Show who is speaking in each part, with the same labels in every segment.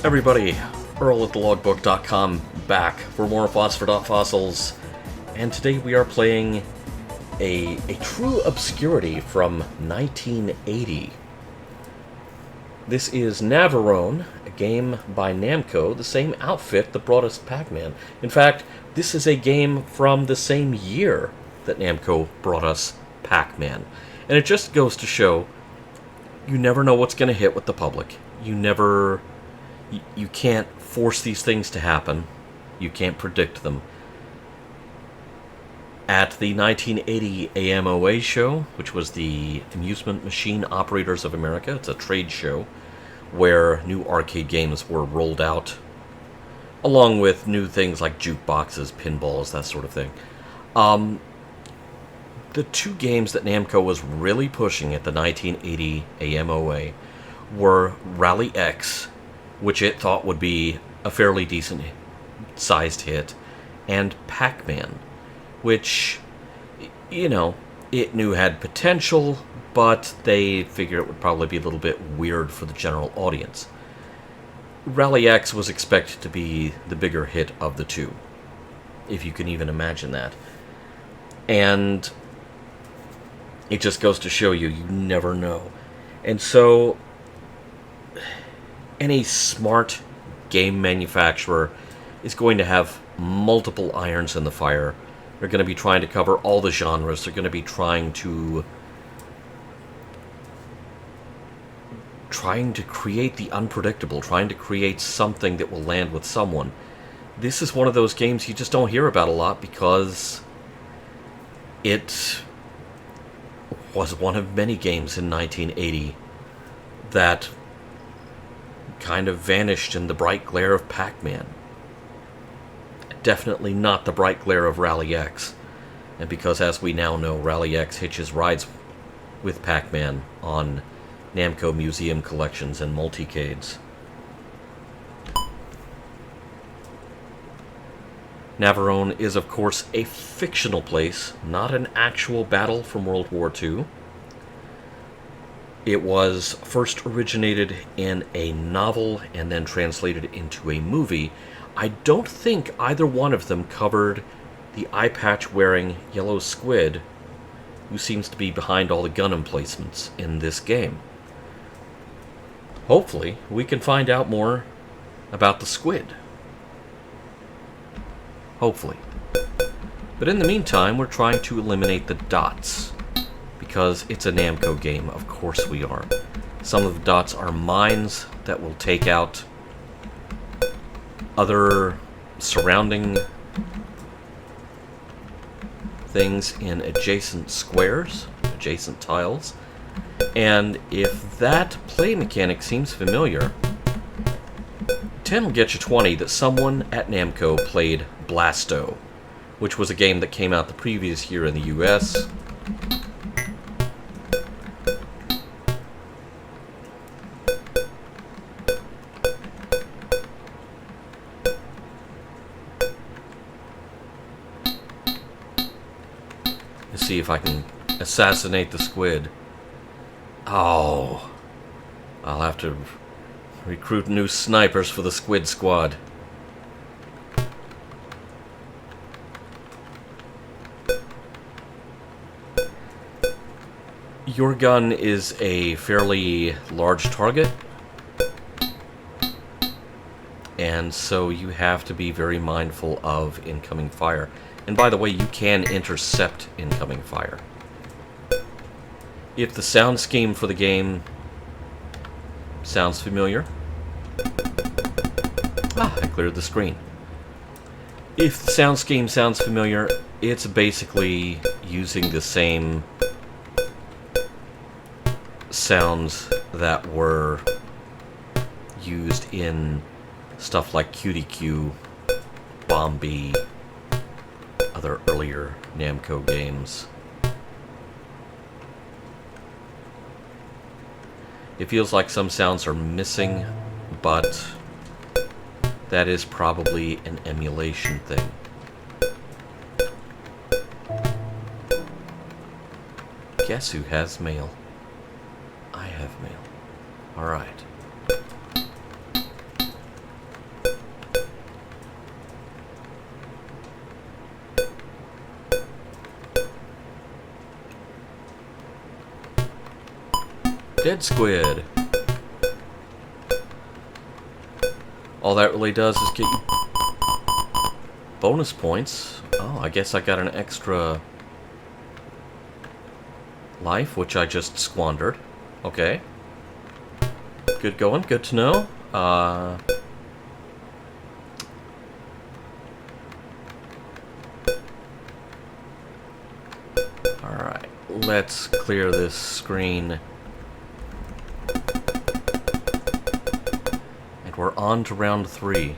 Speaker 1: Everybody, Earl at thelogbook.com back for more Phosphor Dot Fossils, and today we are playing a true obscurity from 1980. This is Navarone, a game by Namco, the same outfit that brought us Pac-Man. In fact, this is a game from the same year that Namco brought us Pac-Man. And it just goes to show, you never know what's going to hit with the public. You can't force these things to happen. You can't predict them. At the 1980 AMOA show, which was the Amusement Machine Operators of America, it's a trade show where new arcade games were rolled out, along with new things like jukeboxes, pinballs, that sort of thing. The two games that Namco was really pushing at the 1980 AMOA were Rally X, which it thought would be a fairly decent-sized hit, and Pac-Man, which, it knew had potential, but they figured it would probably be a little bit weird for the general audience. Rally X was expected to be the bigger hit of the two, if you can even imagine that. And it just goes to show you never know. And so, any smart game manufacturer is going to have multiple irons in the fire. They're going to be trying to cover all the genres. They're going to be trying to create the unpredictable, trying to create something that will land with someone. This is one of those games you just don't hear about a lot because it was one of many games in 1980 that kind of vanished in the bright glare of Pac-Man. Definitely not the bright glare of Rally X. And because, as we now know, Rally X hitches rides with Pac-Man on Namco Museum collections and multicades. Navarone is, of course, a fictional place, not an actual battle from World War II. It was first originated in a novel and then translated into a movie. I don't think either one of them covered the eye patch-wearing yellow squid who seems to be behind all the gun emplacements in this game. Hopefully, we can find out more about the squid. Hopefully. But in the meantime, we're trying to eliminate the dots. Because it's a Namco game, of course we are. Some of the dots are mines that will take out other surrounding things in adjacent squares, adjacent tiles. And if that play mechanic seems familiar, 10 will get you 20 that someone at Namco played Blasto, which was a game that came out the previous year in the US. Let's see if I can assassinate the squid. Oh, I'll have to recruit new snipers for the squid squad. Your gun is a fairly large target, and so you have to be very mindful of incoming fire. And by the way, you can intercept incoming fire. If the sound scheme for the game sounds familiar... I cleared the screen. If the sound scheme sounds familiar, it's basically using the same sounds that were used in stuff like QDQ, Bombi, other earlier Namco games. It feels like some sounds are missing, but that is probably an emulation thing. Guess who has mail? I have mail. Alright. Dead squid. All that really does is get you bonus points. Oh, I guess I got an extra life, which I just squandered. Okay. Good going, good to know. Alright, let's clear this screen. And we're on to round 3.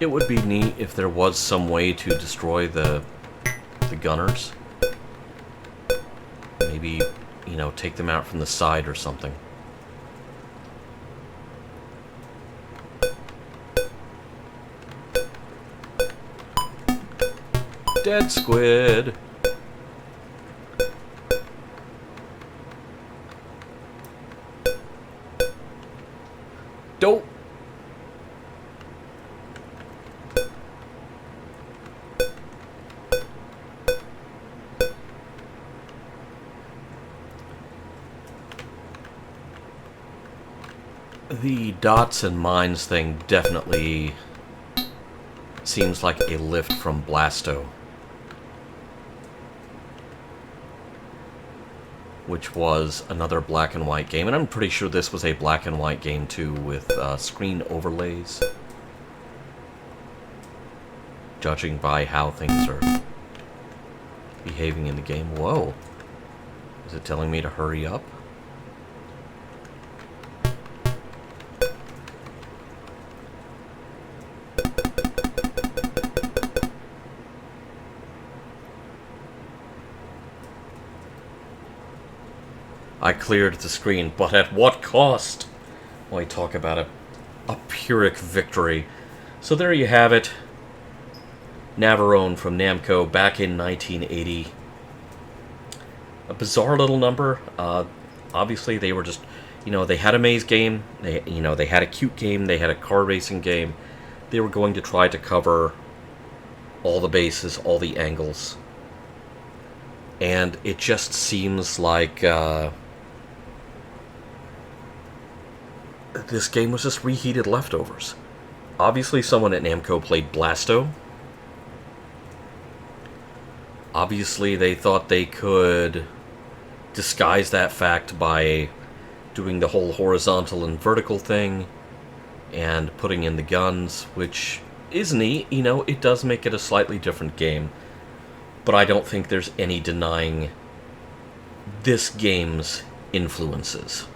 Speaker 1: It would be neat if there was some way to destroy the gunners. Maybe, you know, take them out from the side or something. Dead squid! Dope! The dots and mines thing definitely seems like a lift from Blasto, which was another black and white game, and I'm pretty sure this was a black and white game too, with screen overlays, judging by how things are behaving in the game. Whoa. Is it telling me to hurry up? I cleared the screen, but at what cost? Well, I talk about a Pyrrhic victory. So there you have it. Navarone from Namco back in 1980. A bizarre little number. Obviously, they were just, you know, they had a maze game. They had a cute game. They had a car racing game. They were going to try to cover all the bases, all the angles. And it just seems like this game was just reheated leftovers. Obviously, someone at Namco played Blasto. Obviously, they thought they could disguise that fact by doing the whole horizontal and vertical thing and putting in the guns, which is neat. You know, it does make it a slightly different game. But I don't think there's any denying this game's influences.